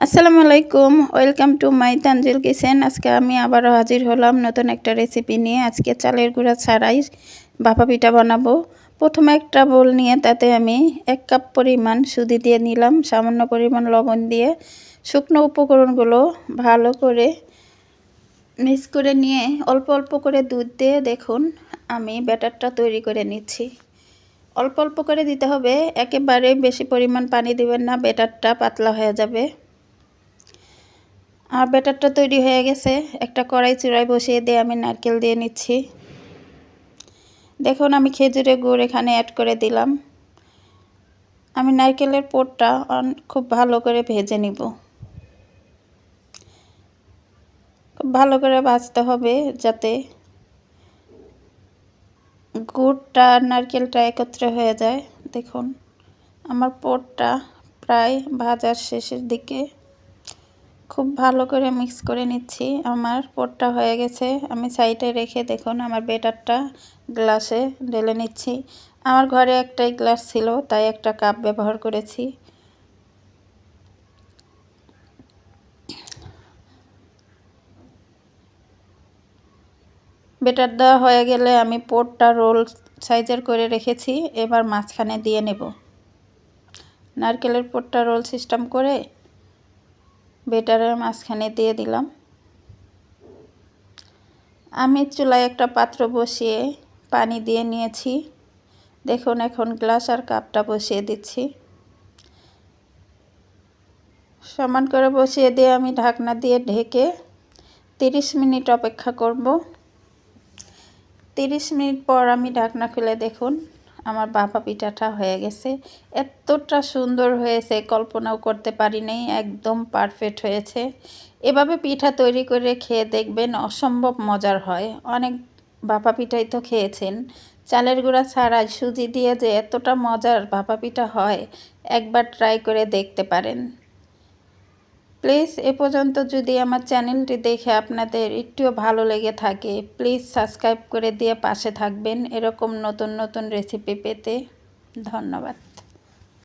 আসসালামু আলাইকুম, welcome to my Tanzil kitchen. আজকে আমি আবারও হাজির হলাম নতুন একটা রেসিপি নিয়ে। আজকে চালের গুঁড়া ছাড়াই ভাপা পিঠা বানাবো। প্রথমে একটা বোল নিয়ে তাতে আমি 1 কাপ পরিমাণ সুজি দিয়ে নিলাম, সামান্য পরিমাণ লবণ দিয়ে শুকনো উপকরণগুলো ভালো করে মিক্স করে নিয়ে অল্প অল্প করে দুধ দিয়ে দেখুন আমি ব্যাটারটা তৈরি করে নিচ্ছি। অল্প অল্প করে দিতে হবে, একেবারে বেশি পরিমাণ পানি দিবেন না, ব্যাটারটা পাতলা হয়ে যাবে। আর ব্যাটারটা তৈরি হয়ে গেছে। একটা কড়াই চুলায় বসিয়ে দিয়ে আমি নারকেল দিয়ে নিচ্ছি। দেখুন আমি খেজুরের গুড় এখানে অ্যাড করে দিলাম। আমি নারকেলের পুরটা খুব ভালো করে ভেজে নিব। খুব ভালো করে ভাজতে হবে যাতে গুড়টা আর নারকেলটা একত্রে হয়ে যায়। দেখুন আমার পুরটা প্রায় ভাজার শেষের দিকে। খুব ভালো করে মিক্স করে নিচ্ছি। আমার পুরটা হয়ে গেছে, আমি সাইডে রেখে দেখুন আমার ব্যাটারটা গ্লাসে ঢেলে নিচ্ছি। আমার ঘরে একটাই গ্লাস ছিল, তাই একটা কাপ ব্যবহার করেছি। ব্যাটার দেওয়া হয়ে গেলে আমি পুরটা রোল সাইজের করে রেখেছি, এবার মাঝখানে দিয়ে নেব। নারকেলের পুরটা রোল সিস্টেম করে ব্যাটারের মাঝখানে দিয়ে দিলাম। আমি চুলায় একটা পাত্র বসিয়ে পানি দিয়ে নিয়েছি। দেখুন এখন গ্লাস আর কাপটা বসিয়ে দিচ্ছি। সমান করে বসিয়ে দিয়ে আমি ঢাকনা দিয়ে ঢেকে 30 মিনিট অপেক্ষা করব। 30 মিনিট পর আমি ঢাকনা খুলে দেখুন আমার ভাপা পিঠাটা হয়ে গেছে। এতটা সুন্দর হয়েছে কল্পনাও করতে পারিনি, একদম পারফেক্ট হয়েছে। এভাবে পিঠা তৈরি করে খেয়ে দেখবেন, অসম্ভব মজার হয়। অনেক ভাপা পিঠাই তো খেয়েছেন, চালের গুঁড়া ছাড়াই সুজি দিয়ে যে এতটা মজার ভাপা পিঠা হয়, একবার ট্রাই করে দেখতে পারেন। প্লিজ এ পর্যন্ত যদি আমার চ্যানেলটি দেখে আপনাদের একটুও ভালো লেগে থাকে, প্লিজ সাবস্ক্রাইব করে দিয়ে পাশে থাকবেন এরকম নতুন নতুন রেসিপি পেতে। ধন্যবাদ।